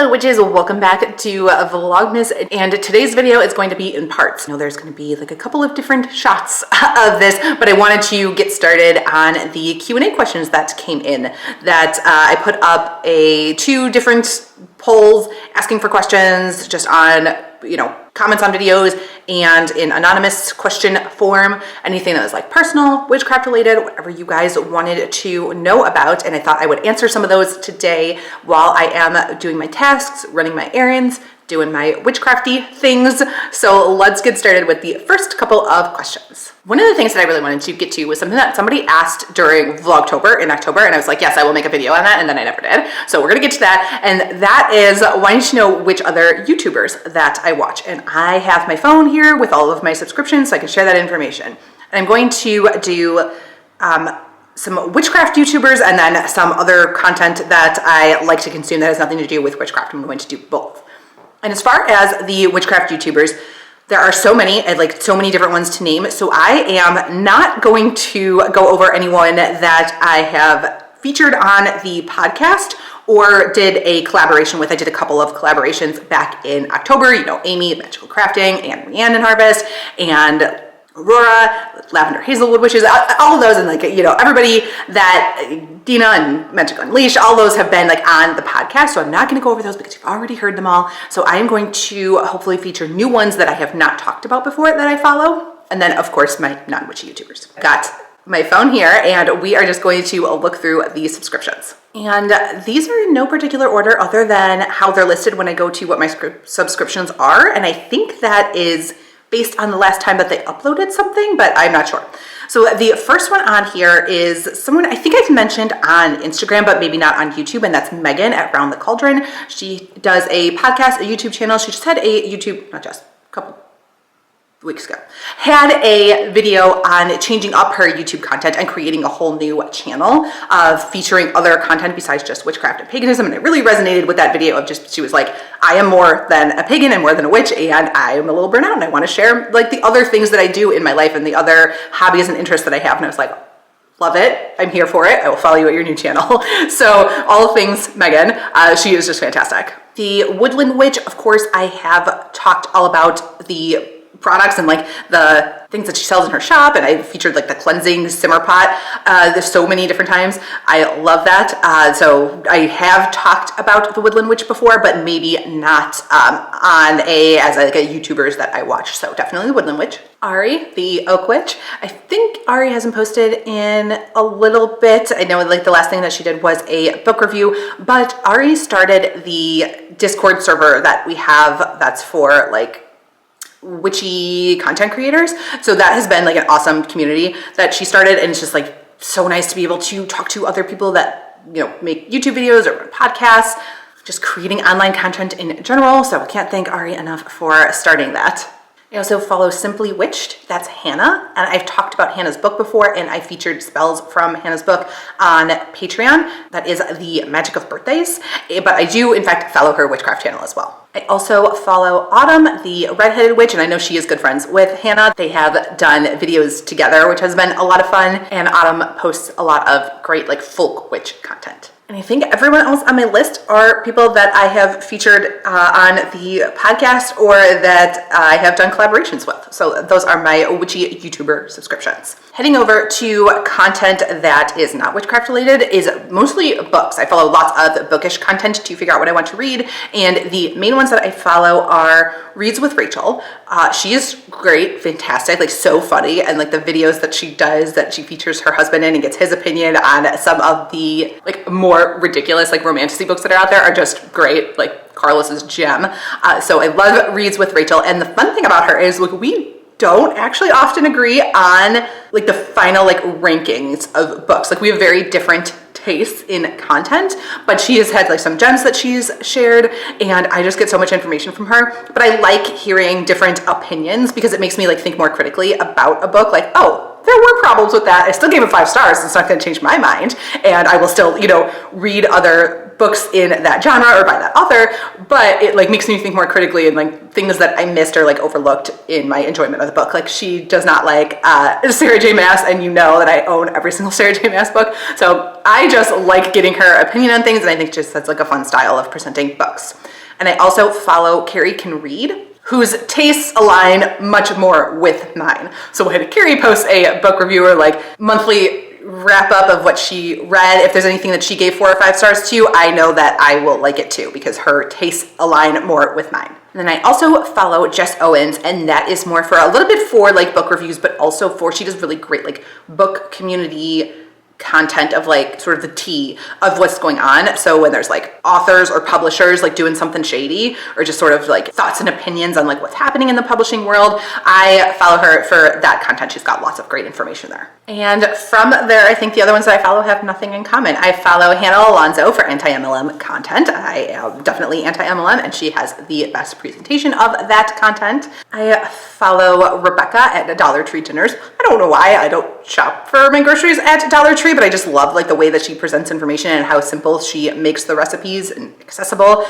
Hello witches, welcome back to Vlogmas, and today's video is going to be in parts. I know there's going to be like a couple of different shots of this, but I wanted to get started on the Q&A questions that came in. That I put up two different polls asking for questions just on, comments on videos and in anonymous question form, anything that was like personal, witchcraft related, whatever you guys wanted to know about. And I thought I would answer some of those today while I am doing my tasks, running my errands, doing my witchcrafty things. So let's get started with the first couple of questions. One of the things that I really wanted to get to was something that somebody asked during Vlogtober in October, and I was like, yes, I will make a video on that, and then I never did. So we're gonna get to that, and that is wanting to know which other YouTubers that I watch. And I have my phone here with all of my subscriptions, so I can share that information. And I'm going to do some witchcraft YouTubers and then some other content that I like to consume that has nothing to do with witchcraft. I'm going to do both. And as far as the witchcraft YouTubers, there are so many, I'd like so many different ones to name. So I am not going to go over anyone that I have featured on the podcast or did a collaboration with. I did a couple of collaborations back in October, Amy, Magical Crafting, and Rianne and Harvest, and Aurora, Lavender Hazelwood Witches, all of those, and everybody that Dina and Magic Unleashed, all those have been on the podcast. So I'm not going to go over those because you've already heard them all. So I am going to hopefully feature new ones that I have not talked about before that I follow. And then of course my non-witchy YouTubers. Got my phone here and we are just going to look through the subscriptions. And these are in no particular order other than how they're listed when I go to what my subscriptions are. And I think that is based on the last time that they uploaded something, but I'm not sure. So the first one on here is someone I think I've mentioned on Instagram, but maybe not on YouTube, and that's Megan at Round the Cauldron. She does a podcast, a YouTube channel. She just had a couple weeks ago, had a video on changing up her YouTube content and creating a whole new channel of featuring other content besides just witchcraft and paganism. And it really resonated with that video of she was like, I am more than a pagan and more than a witch, and I am a little burnt out and I want to share the other things that I do in my life and the other hobbies and interests that I have. And I was like, love it. I'm here for it. I will follow you at your new channel. So all things Megan, she is just fantastic. The Woodland Witch, of course, I have talked all about the products and the things that she sells in her shop, and I featured the cleansing simmer pot there's so many different times. I love that. So I have talked about the Woodland Witch before, but maybe not as a YouTubers that I watch. So definitely the Woodland Witch. Ari, the Oak Witch. I think Ari hasn't posted in a little bit. I know the last thing that she did was a book review, but Ari started the Discord server that we have that's for witchy content creators. So that has been an awesome community that she started, and it's just so nice to be able to talk to other people that make YouTube videos or podcasts, just creating online content in general. So I can't thank Ari enough for starting that. I also follow Simply Witched, that's Hannah, and I've talked about Hannah's book before, and I featured spells from Hannah's book on Patreon. That is the Magic of Birthdays, but I do in fact follow her witchcraft channel as well. I also follow Autumn, the redheaded witch, and I know she is good friends with Hannah. They have done videos together, which has been a lot of fun, and Autumn posts a lot of great folk witch content. And I think everyone else on my list are people that I have featured on the podcast or that I have done collaborations with. So those are my witchy YouTuber subscriptions. Heading over to content that is not witchcraft related is mostly books. I follow lots of bookish content to figure out what I want to read. And the main ones that I follow are Reads with Rachel. She is great, fantastic, so funny. And the videos that she does that she features her husband in and gets his opinion on some of the more ridiculous romantasy books that are out there are just great. Carlos's gem. So I love Reads with Rachel. And the fun thing about her is we don't actually often agree on the final rankings of books. We have very different tastes in content, but she has had some gems that she's shared, and I just get so much information from her. But I like hearing different opinions because it makes me think more critically about a book. Oh, there were problems with that. I still gave it 5 stars. It's not going to change my mind, and I will still read other books in that genre or by that author, but it makes me think more critically, and things that I missed or overlooked in my enjoyment of the book. She does not like Sarah J Maas, and that I own every single Sarah J Maas book. So I just like getting her opinion on things, and I think just that's a fun style of presenting books. And I also follow Carrie Can Read, whose tastes align much more with mine. So when Carrie posts a book review or like monthly wrap up of what she read, if there's anything that she gave 4 or 5 stars to, I know that I will like it too because her tastes align more with mine. And then I also follow Jess Owens, and that is more for a little bit for like book reviews, but also for, she does really great like book community content of like sort of the tea of what's going on. So when there's like authors or publishers like doing something shady or just sort of like thoughts and opinions on like what's happening in the publishing world, I follow her for that content. She's got lots of great information there. And from there, I think the other ones that I follow have nothing in common. I follow Hannah Alonso for anti-MLM content. I am definitely anti-MLM, and she has the best presentation of that content. I follow Rebecca at Dollar Tree Dinners. I don't know why. I don't shop for my groceries at Dollar Tree, but I just love like the way that she presents information and how simple she makes the recipes and accessible.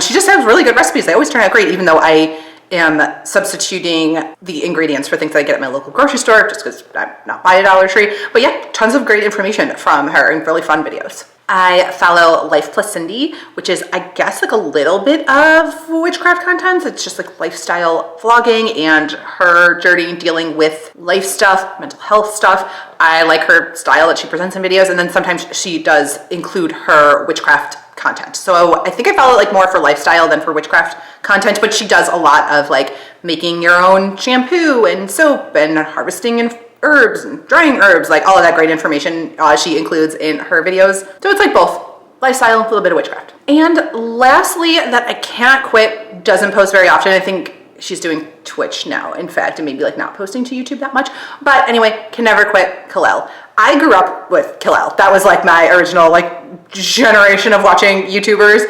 She just has really good recipes. They always turn out great, even though I am substituting the ingredients for things that I get at my local grocery store just because I'm not by a Dollar Tree. But yeah, tons of great information from her and really fun videos. I follow Life Plus Cindy, which is, I guess, like a little bit of witchcraft content. It's just like lifestyle vlogging and her journey dealing with life stuff, mental health stuff. I like her style that she presents in videos, and then sometimes she does include her witchcraft content. So I think I follow it like more for lifestyle than for witchcraft content, but she does a lot of like making your own shampoo and soap and harvesting and herbs and drying herbs, like all of that great information she includes in her videos. So it's like both lifestyle, a little bit of witchcraft. And lastly, that I cannot quit, doesn't post very often. I think she's doing Twitch now, in fact, and maybe like not posting to YouTube that much. But anyway, can never quit, Kalel. I grew up with Kalel. That was like my original like generation of watching YouTubers,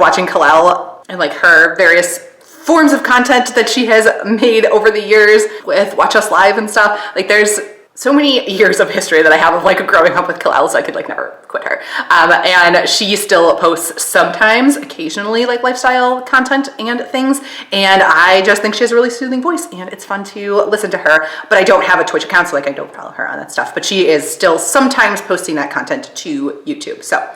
watching Kalel and like her various forms of content that she has made over the years with Watch Us Live and stuff. Like there's so many years of history that I have of like growing up with Kalel, so I could like never quit her. And she still posts sometimes, occasionally, like lifestyle content and things. And I just think she has a really soothing voice and it's fun to listen to her. But I don't have a Twitch account, so like I don't follow her on that stuff. But she is still sometimes posting that content to YouTube. So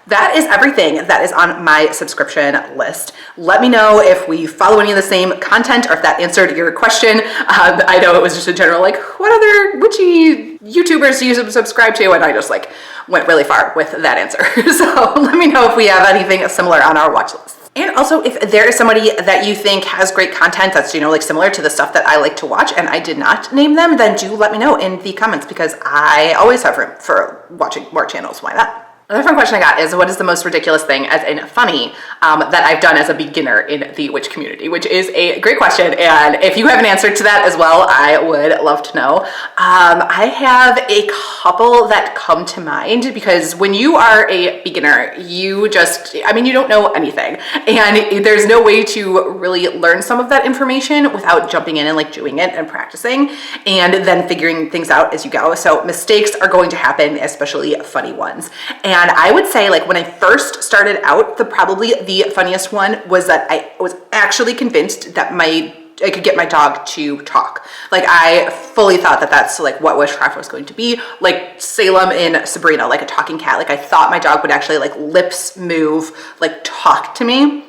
that is everything that is on my subscription list. Let me know if we follow any of the same content or if that answered your question. I know it was just a general like, what other witchy YouTubers do you subscribe to? And I just like went really far with that answer. So let me know if we have anything similar on our watch list. And also if there is somebody that you think has great content that's, you know, like similar to the stuff that I like to watch and I did not name them, then do let me know in the comments because I always have room for watching more channels. Why not? Another fun question I got is, what is the most ridiculous thing, as in funny, that I've done as a beginner in the witch community? Which is a great question, and if you have an answer to that as well, I would love to know. I have a couple that come to mind because when you are a beginner, you just, I mean, you don't know anything, and there's no way to really learn some of that information without jumping in and like doing it and practicing, and then figuring things out as you go. So mistakes are going to happen, especially funny ones. And I would say like when I first started out, probably the funniest one was that I was actually convinced that I could get my dog to talk. Like I fully thought that that's like what witchcraft was going to be, like Salem in Sabrina, like a talking cat. Like I thought my dog would actually like lips move, like talk to me.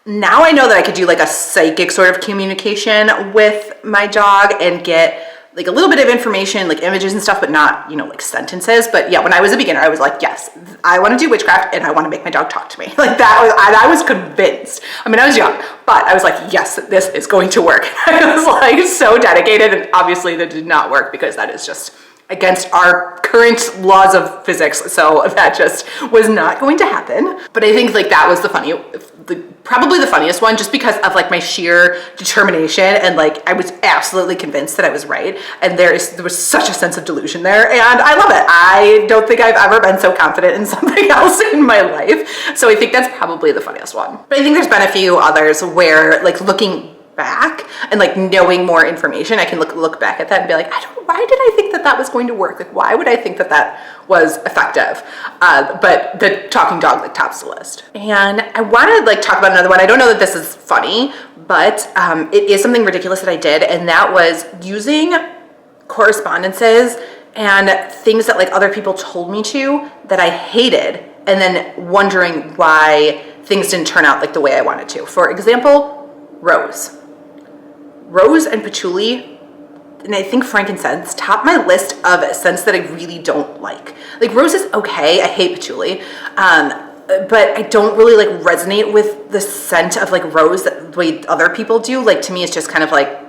Now I know that I could do like a psychic sort of communication with my dog and get like a little bit of information, like images and stuff, but not, you know, like sentences. But yeah, when I was a beginner, I was like, yes, I want to do witchcraft and I want to make my dog talk to me. Like that was, I was convinced. I mean, I was young, but I was like, yes, this is going to work. I was like so dedicated, and obviously that did not work because that is just against our current laws of physics. So that just was not going to happen. But I think like that was probably the funniest one, just because of like my sheer determination, and like I was absolutely convinced that I was right, and there was such a sense of delusion there, and I love it. I don't think I've ever been so confident in something else in my life, so I think that's probably the funniest one. But I think there's been a few others where like looking back and like knowing more information, I can look back at that and be like, why did I think that was going to work? Like, why would I think that was effective? But the talking dog like tops the list. And I want to like talk about another one. I don't know that this is funny, but it is something ridiculous that I did, and that was using correspondences and things that like other people told me to that I hated, and then wondering why things didn't turn out like the way I wanted to. For example, rose and patchouli, and I think frankincense top my list of scents that I really don't like. Like rose is okay. I hate patchouli. But I don't really like resonate with the scent of like rose the way other people do. Like to me, it's just kind of like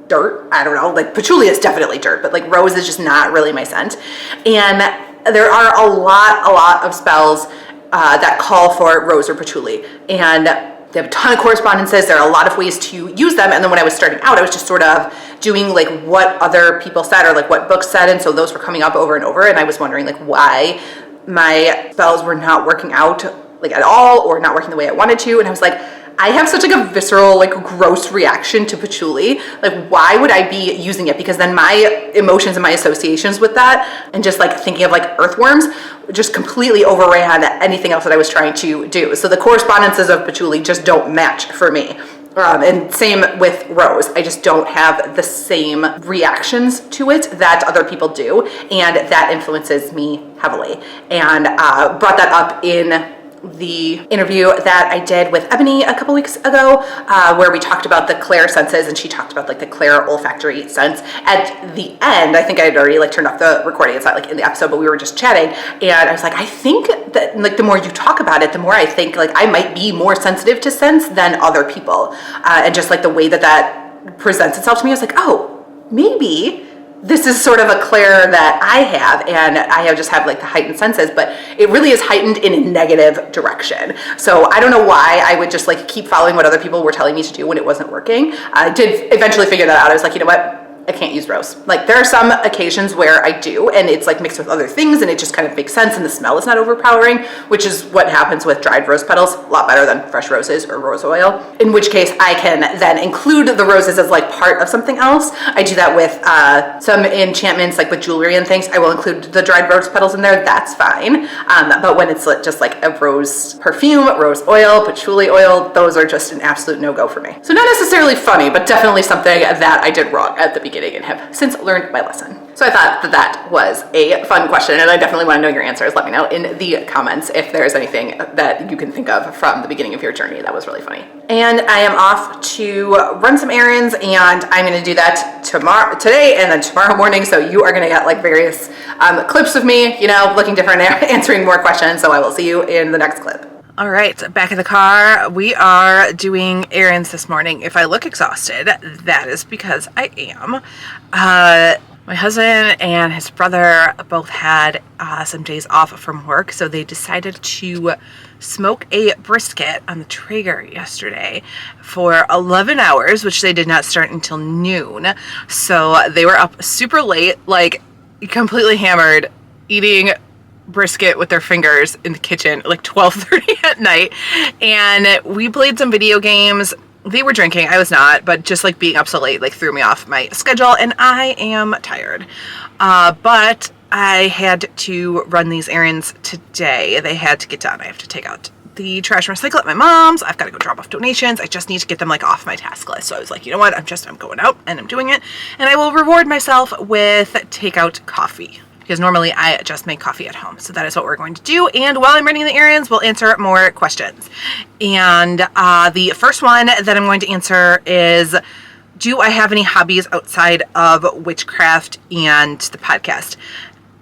dirt. I don't know. Like patchouli is definitely dirt, but like rose is just not really my scent. And there are a lot of spells that call for rose or patchouli, and they have a ton of correspondences. There are a lot of ways to use them. And then when I was starting out, I was just sort of doing like what other people said or like what books said, and so those were coming up over and over, and I was wondering like why my spells were not working out like at all or not working the way I wanted to. And I was like, I have such like a visceral, like gross reaction to patchouli. Like why would I be using it? Because then my emotions and my associations with that and just like thinking of like earthworms just completely overran anything else that I was trying to do. So the correspondences of patchouli just don't match for me. And same with rose. I just don't have the same reactions to it that other people do, and that influences me heavily. And brought that up in the interview that I did with Ebony a couple weeks ago, where we talked about the clair senses, and she talked about like the clair olfactory sense. At the end, I think I had already like turned off the recording. It's not like in the episode, but we were just chatting, and I was like, I think that like the more you talk about it, the more I think like I might be more sensitive to scents than other people, and just like the way that presents itself to me, I was like, oh, maybe this is sort of a clair that I have, and I just have like the heightened senses, but it really is heightened in a negative direction. So I don't know why I would just like keep following what other people were telling me to do when it wasn't working. I did eventually figure that out. I was like, you know what? I can't use rose. Like there are some occasions where I do, and it's like mixed with other things, and it just kind of makes sense, and the smell is not overpowering, which is what happens with dried rose petals. A lot better than fresh roses or rose oil, in which case I can then include the roses as like part of something else. I do that with some enchantments, like with jewelry and things. I will include the dried rose petals in there. That's fine. But when it's just like a rose perfume, rose oil, patchouli oil, those are just an absolute no-go for me. So not necessarily funny, but definitely something that I did wrong at the beginning and have since learned my lesson. So I thought that that was a fun question, and I definitely want to know your answers. Let me know in the comments if there's anything that you can think of from the beginning of your journey. That was really funny. And I am off to run some errands, and I'm going to do that today and then tomorrow morning. So you are going to get like various clips of me, you know, looking different, answering more questions. So I will see you in the next clip. All right, back in the car. We are doing errands this morning. If I look exhausted, that is because I am. My husband and his brother both had some days off from work, so they decided to smoke a brisket on the Traeger yesterday for 11 hours, which they did not start until noon. So they were up super late, like completely hammered, eating brisket with their fingers in the kitchen like 12:30 at night, and we played some video games. They were drinking, I was not, but just like being up so late like threw me off my schedule, and I am tired. But I had to run these errands today. They had to get done. I have to take out the trash and recycle at my mom's. I've got to go drop off donations. I just need to get them like off my task list. So I was like, you know what? I'm going out and I'm doing it, and I will reward myself with takeout coffee, because normally I just make coffee at home. So that is what we're going to do. And while I'm running the errands, we'll answer more questions. And the first one that I'm going to answer is, do I have any hobbies outside of witchcraft and the podcast?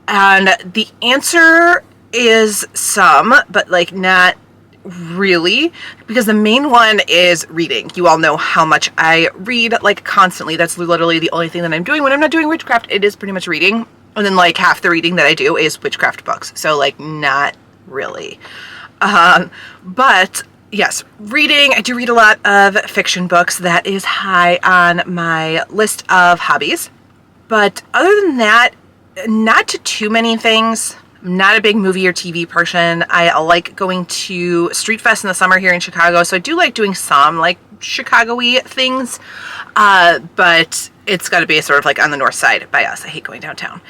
And the answer is some, but like not really, because the main one is reading. You all know how much I read like constantly. That's literally the only thing that I'm doing when I'm not doing witchcraft. It is pretty much reading. And then like half the reading that I do is witchcraft books. So like not really. But yes, reading. I do read a lot of fiction books. That is high on my list of hobbies. But other than that, not too many things. I'm not a big movie or TV person. I like going to Street Fest in the summer here in Chicago. So I do like doing some like Chicago-y things. But it's got to be sort of like on the north side by us. I hate going downtown.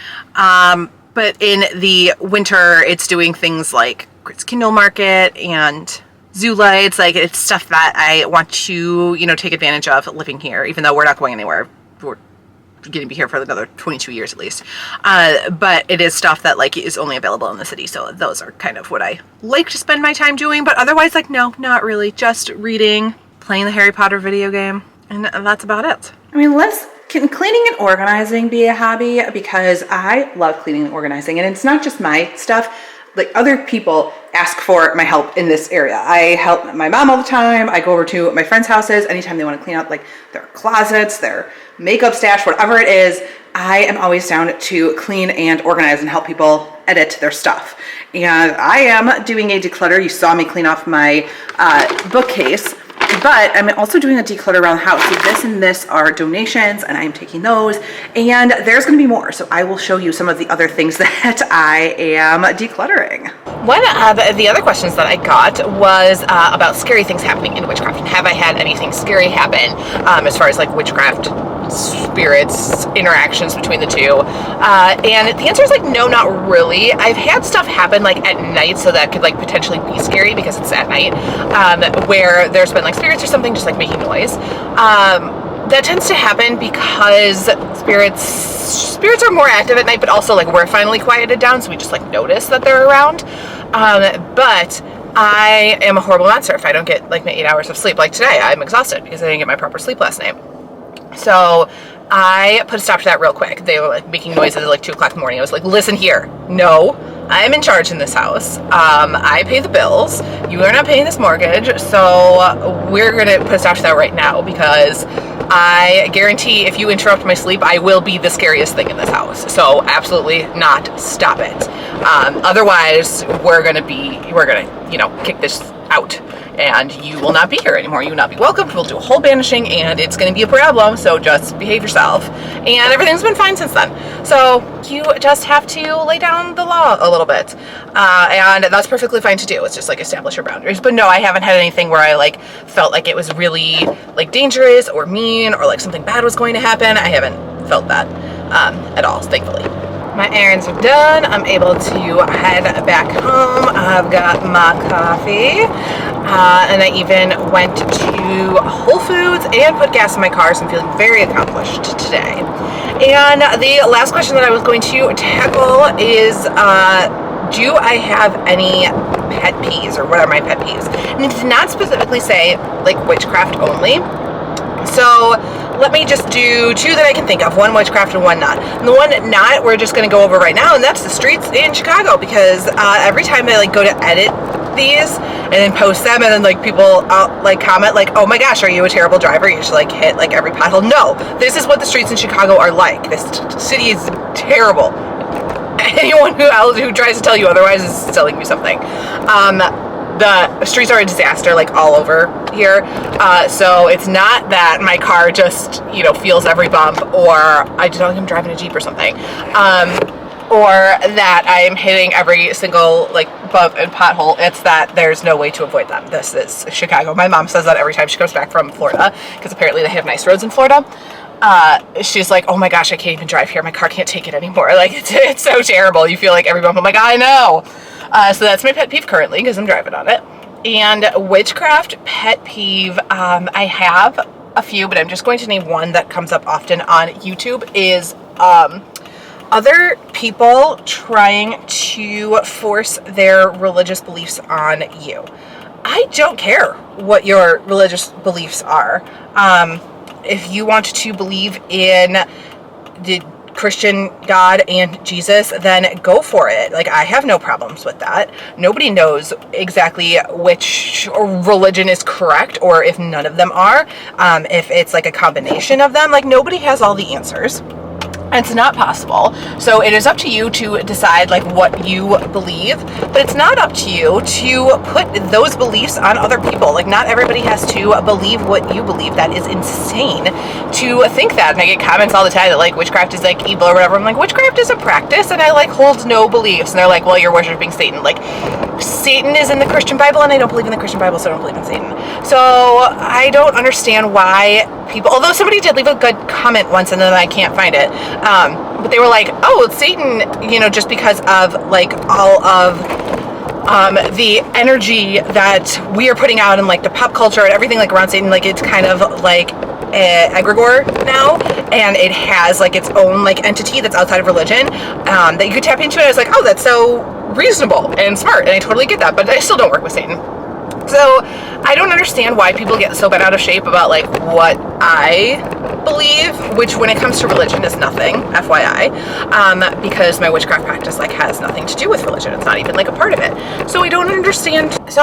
But in the winter, it's doing things like Grit's Kindle Market and zoo lights. Like it's stuff that I want to, you know, take advantage of living here, even though we're not going anywhere. We're going to be here for another 22 years at least. But it is stuff that like is only available in the city. So those are kind of what I like to spend my time doing. But otherwise, like, no, not really. Just reading, playing the Harry Potter video game, and that's about it. I mean, can cleaning and organizing be a hobby? Because I love cleaning and organizing, and it's not just my stuff. Like, other people ask for my help in this area. I help my mom all the time. I go over to my friends' houses anytime they want to clean out like their closets, their makeup stash, whatever it is. I am always down to clean and organize and help people edit their stuff. And I am doing a declutter. You saw me clean off my bookcase. But I'm also doing a declutter around the house. So this and this are donations, and I'm taking those, and there's going to be more. So I will show you some of the other things that I am decluttering. One of the other questions that I got was about scary things happening in witchcraft, and have I had anything scary happen as far as like witchcraft, spirits, interactions between the two? And the answer is like no, not really. I've had stuff happen like at night, so that could like potentially be scary because it's at night, where there's been like spirits or something just like making noise. That tends to happen because spirits are more active at night, but also like we're finally quieted down, so we just like notice that they're around. But I am a horrible monster if I don't get like my 8 hours of sleep. Like today, I'm exhausted because I didn't get my proper sleep last night. So I put a stop to that real quick. They were like making noises at like 2 o'clock in the morning. I was like, listen here, no, I'm in charge in this house. I pay the bills. You are not paying this mortgage. So we're going to put a stop to that right now, because I guarantee if you interrupt my sleep, I will be the scariest thing in this house. So absolutely not. Stop it. Otherwise we're going to, you know, kick this out, and you will not be here anymore. You will not be welcomed. We'll do a whole banishing, and it's going to be a problem. So just behave yourself. And everything's been fine since then. So you just have to lay down the law a little bit. And that's perfectly fine to do. It's just like establish your boundaries. But no, I haven't had anything where I like felt like it was really like dangerous or mean or like something bad was going to happen. I haven't felt that at all, thankfully. My errands are done. I'm able to head back home. I've got my coffee. And I even went to Whole Foods and put gas in my car, so I'm feeling very accomplished today. And the last question that I was going to tackle is, do I have any pet peeves, or what are my pet peeves? And it did not specifically say like witchcraft only. So let me just do 2 that I can think of, one witchcraft and one not. And the one not, we're just going to go over right now, and that's the streets in Chicago, because every time I like go to edit these and then post them, and then like people like comment like, oh my gosh, are you a terrible driver? You should like hit like every pothole. No, this is what the streets in Chicago are like. This city is terrible. Anyone who tries to tell you otherwise is telling you something. The streets are a disaster, like all over here. So it's not that my car just, you know, feels every bump, or I don't think I'm driving a Jeep or something, or that I'm hitting every single like bump and pothole. It's that there's no way to avoid them. This is Chicago. My mom says that every time she comes back from Florida, because apparently they have nice roads in Florida. She's like, oh my gosh, I can't even drive here. My car can't take it anymore. Like it's so terrible. You feel like every bump. I'm like, I know. So that's my pet peeve currently, because I'm driving on it. And witchcraft pet peeve, I have a few, but I'm just going to name one that comes up often on YouTube, is other people trying to force their religious beliefs on you. I don't care what your religious beliefs are. If you want to believe in the Christian God and Jesus, then go for it. Like, I have no problems with that. Nobody knows exactly which religion is correct, or if none of them are. If it's like a combination of them, like nobody has all the answers. It's not possible. So it is up to you to decide like what you believe, but it's not up to you to put those beliefs on other people. Like, not everybody has to believe what you believe. That is insane to think that. And I get comments all the time that like witchcraft is like evil or whatever. I'm like, witchcraft is a practice, and I like hold no beliefs. And they're like, well, you're worshiping Satan. Like, Satan is in the Christian Bible, and I don't believe in the Christian Bible, so I don't believe in Satan. So I don't understand why people, although somebody did leave a good comment once and then I can't find it, but they were like, oh, it's Satan, you know, just because of like all of the energy that we are putting out and like the pop culture and everything like around Satan, like it's kind of like egregore now, and it has like its own like entity that's outside of religion that you could tap into. And I was like, oh, that's so reasonable and smart, and I totally get that, but I still don't work with Satan. So I don't understand why people get so bent out of shape about like what I believe, which when it comes to religion is nothing, FYI, because my witchcraft practice like has nothing to do with religion. It's not even like a part of it. So I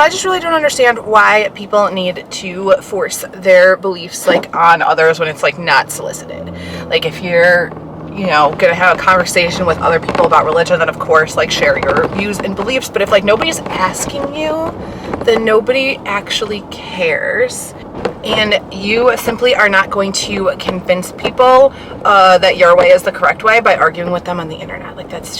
just really don't understand why people need to force their beliefs like on others when it's like not solicited. Like if you're, you know, gonna have a conversation with other people about religion, then of course like share your views and beliefs. But if like nobody's asking you, then nobody actually cares, and you simply are not going to convince people that your way is the correct way by arguing with them on the internet. Like that is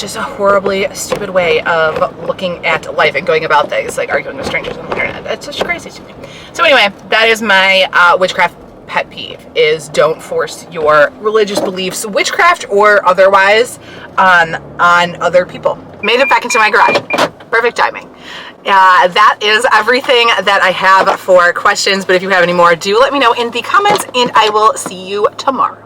just a horribly stupid way of looking at life and going about things, like arguing with strangers on the internet. That's just crazy to me. So anyway, that is my witchcraft pet peeve, is don't force your religious beliefs, witchcraft or otherwise, on other people. Made it back into my garage. Perfect timing. That is everything that I have for questions, but if you have any more, do let me know in the comments, and I will see you tomorrow.